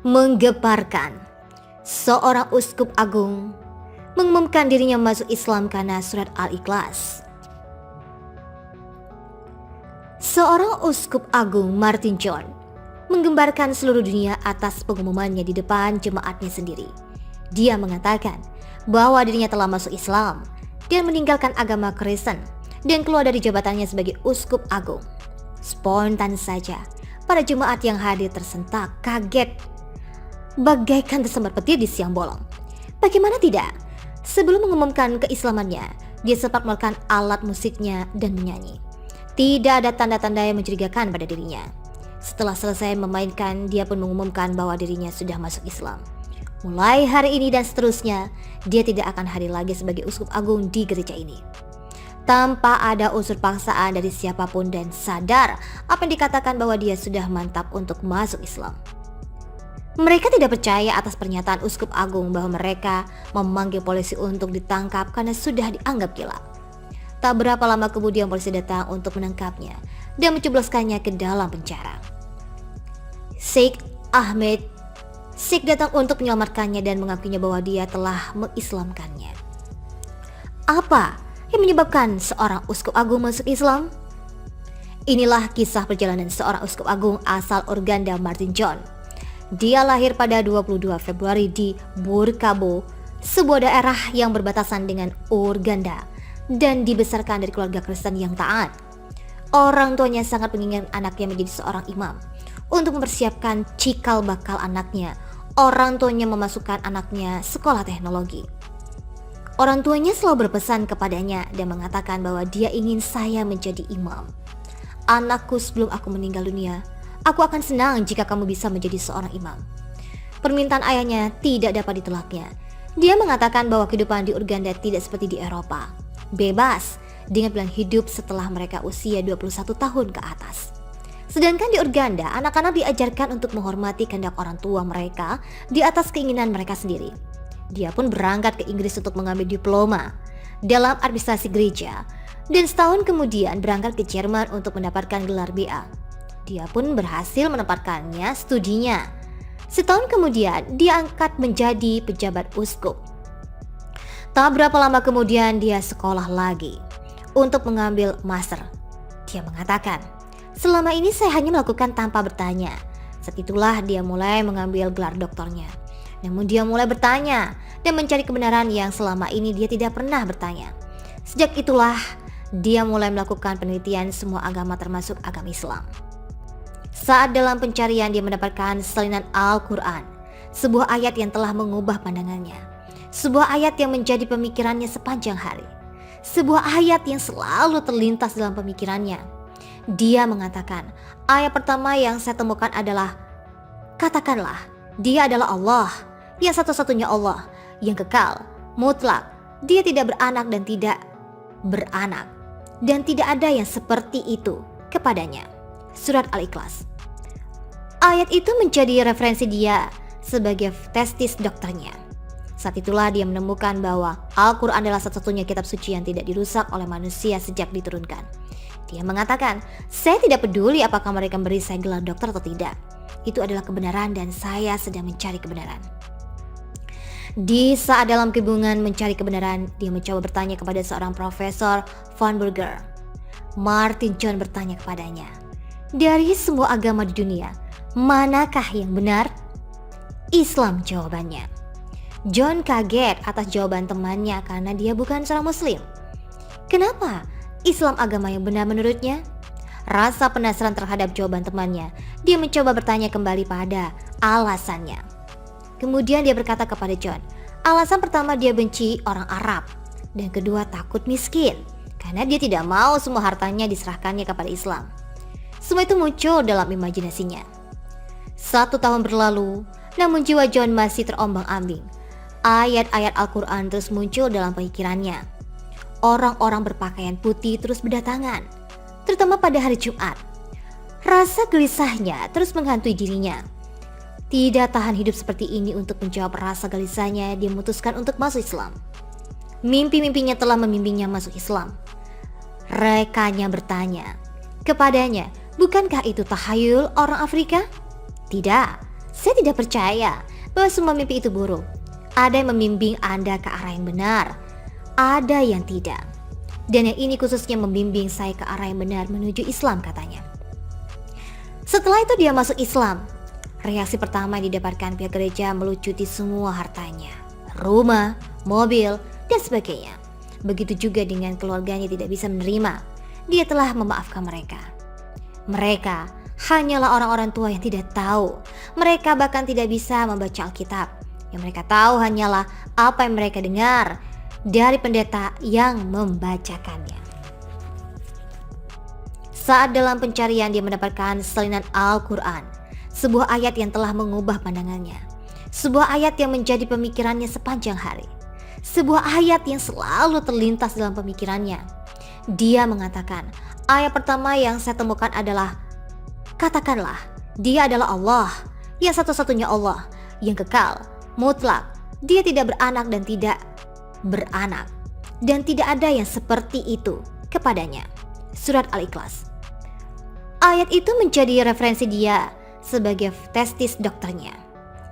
Menggeparkan. Seorang uskup agung mengumumkan dirinya masuk Islam karena surat Al-Ikhlas. Seorang uskup agung, Martin John, menggembarkan seluruh dunia atas pengumumannya di depan jemaatnya sendiri. Dia mengatakan bahwa dirinya telah masuk Islam dan meninggalkan agama Kristen dan keluar dari jabatannya sebagai uskup agung. Spontan saja, para jemaat yang hadir tersentak, kaget, bagaikan tersambar petir di siang bolong. Bagaimana tidak? Sebelum mengumumkan keislamannya, dia sempat melakukan alat musiknya dan menyanyi. Tidak ada tanda-tanda yang mencurigakan pada dirinya. Setelah selesai memainkan, dia pun mengumumkan bahwa dirinya sudah masuk Islam. Mulai hari ini dan seterusnya, dia tidak akan hadir lagi sebagai uskup agung di gereja ini. Tanpa ada unsur paksaan dari siapapun dan sadar apa yang dikatakan bahwa dia sudah mantap untuk masuk Islam. Mereka tidak percaya atas pernyataan uskup agung bahwa mereka memanggil polisi untuk ditangkap karena sudah dianggap gila. Tak berapa lama kemudian polisi datang untuk menangkapnya dan menjebloskannya ke dalam penjara. Sheikh Ahmed Sikh datang untuk menyelamatkannya dan mengakuinya bahwa dia telah mengislamkannya. Apa yang menyebabkan seorang uskup agung masuk Islam? Inilah kisah perjalanan seorang uskup agung asal Uganda, Martin John. Dia lahir pada 22 Februari di Burkabo, sebuah daerah yang berbatasan dengan Uganda, dan dibesarkan dari keluarga Kristen yang taat. Orang tuanya sangat menginginkan anaknya menjadi seorang imam. Untuk mempersiapkan cikal bakal anaknya, orang tuanya memasukkan anaknya sekolah teknologi. Orang tuanya selalu berpesan kepadanya dan mengatakan bahwa dia ingin saya menjadi imam. Anakku, sebelum aku meninggal dunia, aku akan senang jika kamu bisa menjadi seorang imam. Permintaan ayahnya tidak dapat ditolaknya. Dia mengatakan bahwa kehidupan di Uganda tidak seperti di Eropa, bebas dengan pilihan hidup setelah mereka usia 21 tahun ke atas. Sedangkan di Uganda, anak-anak diajarkan untuk menghormati kehendak orang tua mereka di atas keinginan mereka sendiri. Dia pun berangkat ke Inggris untuk mengambil diploma dalam administrasi gereja dan setahun kemudian berangkat ke Jerman untuk mendapatkan gelar BA. Dia pun berhasil menempatkannya studinya. Setahun kemudian dia angkat menjadi pejabat uskup. Tak berapa lama kemudian dia sekolah lagi untuk mengambil master. Dia mengatakan, selama ini saya hanya melakukan tanpa bertanya. Saat itulah dia mulai mengambil gelar doktornya. Namun dia mulai bertanya dan mencari kebenaran yang selama ini dia tidak pernah bertanya. Sejak itulah dia mulai melakukan penelitian semua agama termasuk agama Islam. Saat dalam pencarian dia mendapatkan salinan Al-Quran, sebuah ayat yang telah mengubah pandangannya. Sebuah ayat yang menjadi pemikirannya sepanjang hari. Sebuah ayat yang selalu terlintas dalam pemikirannya. Dia mengatakan, ayat pertama yang saya temukan adalah, katakanlah, dia adalah Allah, yang satu-satunya Allah, yang kekal, mutlak. Dia tidak beranak dan tidak beranak, dan tidak ada yang seperti itu kepadanya. Surat Al-Ikhlas. Ayat itu menjadi referensi dia sebagai tesis dokternya. Saat itulah dia menemukan bahwa Al-Quran adalah satu-satunya kitab suci yang tidak dirusak oleh manusia sejak diturunkan. Dia mengatakan, saya tidak peduli apakah mereka memberi saya gelar dokter atau tidak. Itu adalah kebenaran dan saya sedang mencari kebenaran. Di saat dalam kebingungan mencari kebenaran, dia mencoba bertanya kepada seorang profesor Von Burger. Martin John bertanya kepadanya, dari semua agama di dunia, manakah yang benar? Islam, jawabannya. John kaget atas jawaban temannya karena dia bukan seorang muslim. Kenapa? Islam agama yang benar menurutnya? Rasa penasaran terhadap jawaban temannya, dia mencoba bertanya kembali pada alasannya. Kemudian dia berkata kepada John, alasan pertama dia benci orang Arab, dan kedua takut miskin, karena dia tidak mau semua hartanya diserahkannya kepada Islam. Semua itu muncul dalam imajinasinya. 1 tahun berlalu, namun jiwa John masih terombang-ambing. Ayat-ayat Al-Quran terus muncul dalam pikirannya. Orang-orang berpakaian putih terus berdatangan, terutama pada hari Jumat. Rasa gelisahnya terus menghantui dirinya. Tidak tahan hidup seperti ini untuk menjawab rasa gelisahnya, dia memutuskan untuk masuk Islam. Mimpi-mimpinya telah membimbingnya masuk Islam. Rekannya bertanya kepadanya, bukankah itu tahayul orang Afrika? Tidak, Saya tidak percaya bahwa semua mimpi itu buruk. Ada yang membimbing Anda ke arah yang benar, ada yang tidak. Dan yang ini khususnya membimbing saya ke arah yang benar menuju Islam, katanya. Setelah itu dia masuk Islam. Reaksi pertama yang didapatkan pihak gereja melucuti semua hartanya, rumah, mobil, dan sebagainya. Begitu juga dengan keluarganya tidak bisa menerima. Dia telah memaafkan mereka. Mereka hanyalah orang-orang tua yang tidak tahu. Mereka bahkan tidak bisa membaca Alkitab. Yang mereka tahu hanyalah apa yang mereka dengar dari pendeta yang membacakannya. Saat dalam pencarian dia mendapatkan salinan Al-Quran, sebuah ayat yang telah mengubah pandangannya, sebuah ayat yang menjadi pemikirannya sepanjang hari, sebuah ayat yang selalu terlintas dalam pemikirannya. Dia mengatakan, ayat pertama yang saya temukan adalah, katakanlah, dia adalah Allah, yang satu-satunya Allah, yang kekal, mutlak, dia tidak beranak dan tidak beranak, dan tidak ada yang seperti itu kepadanya. Surat Al-Ikhlas. Ayat itu menjadi referensi dia sebagai testis dokternya.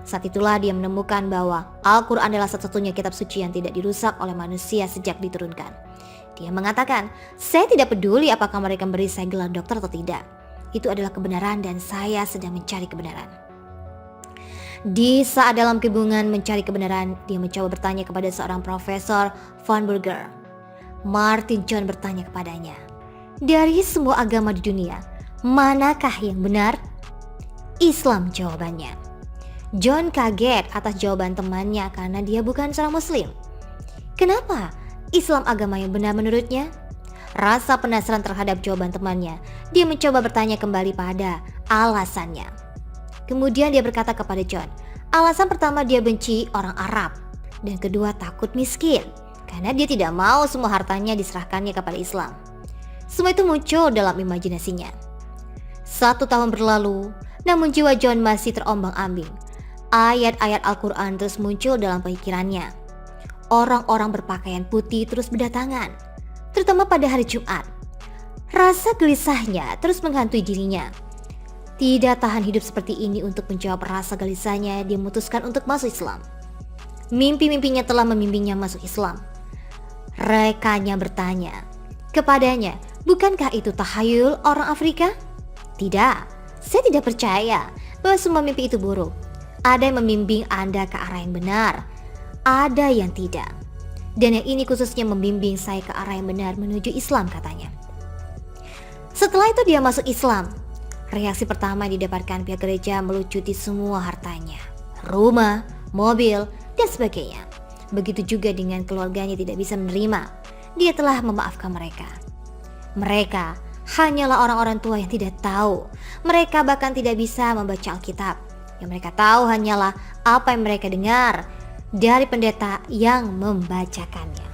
Saat itulah dia menemukan bahwa Al-Quran adalah satu-satunya kitab suci yang tidak dirusak oleh manusia sejak diturunkan. Dia mengatakan, saya tidak peduli apakah mereka memberi saya gelar dokter atau tidak. Itu adalah kebenaran dan saya sedang mencari kebenaran. Di saat dalam kebingungan mencari kebenaran, dia mencoba bertanya kepada seorang profesor von Burger. Martin John bertanya kepadanya, dari semua agama di dunia, manakah yang benar? Islam, jawabannya. John kaget atas jawaban temannya karena dia bukan seorang muslim. Kenapa Islam agama yang benar menurutnya? Rasa penasaran terhadap jawaban temannya, dia mencoba bertanya kembali pada alasannya. Kemudian dia berkata kepada John, alasan pertama dia benci orang Arab, dan kedua takut miskin, karena dia tidak mau semua hartanya diserahkannya kepada Islam. Semua itu muncul dalam imajinasinya. 1 tahun berlalu, namun jiwa John masih terombang-ambing. Ayat-ayat Al-Quran terus muncul dalam pikirannya. Orang-orang berpakaian putih terus berdatangan, terutama pada hari Jumat. Rasa gelisahnya terus menghantui dirinya. Tidak tahan hidup seperti ini untuk menjawab rasa gelisahnya, dia memutuskan untuk masuk Islam. Mimpi-mimpinya telah membimbingnya masuk Islam. Rekannya bertanya kepadanya, bukankah itu tahayul orang Afrika? Tidak, saya tidak percaya bahwa semua mimpi itu buruk. Ada yang membimbing Anda ke arah yang benar, ada yang tidak. Dan yang ini khususnya membimbing saya ke arah yang benar menuju Islam, katanya. Setelah itu dia masuk Islam. Reaksi pertama yang didapatkan pihak gereja melucuti semua hartanya, rumah, mobil, dan sebagainya. Begitu juga dengan keluarganya tidak bisa menerima. Dia telah memaafkan mereka. Mereka hanyalah orang-orang tua yang tidak tahu. Mereka bahkan tidak bisa membaca Alkitab. Yang mereka tahu hanyalah apa yang mereka dengar dari pendeta yang membacakannya.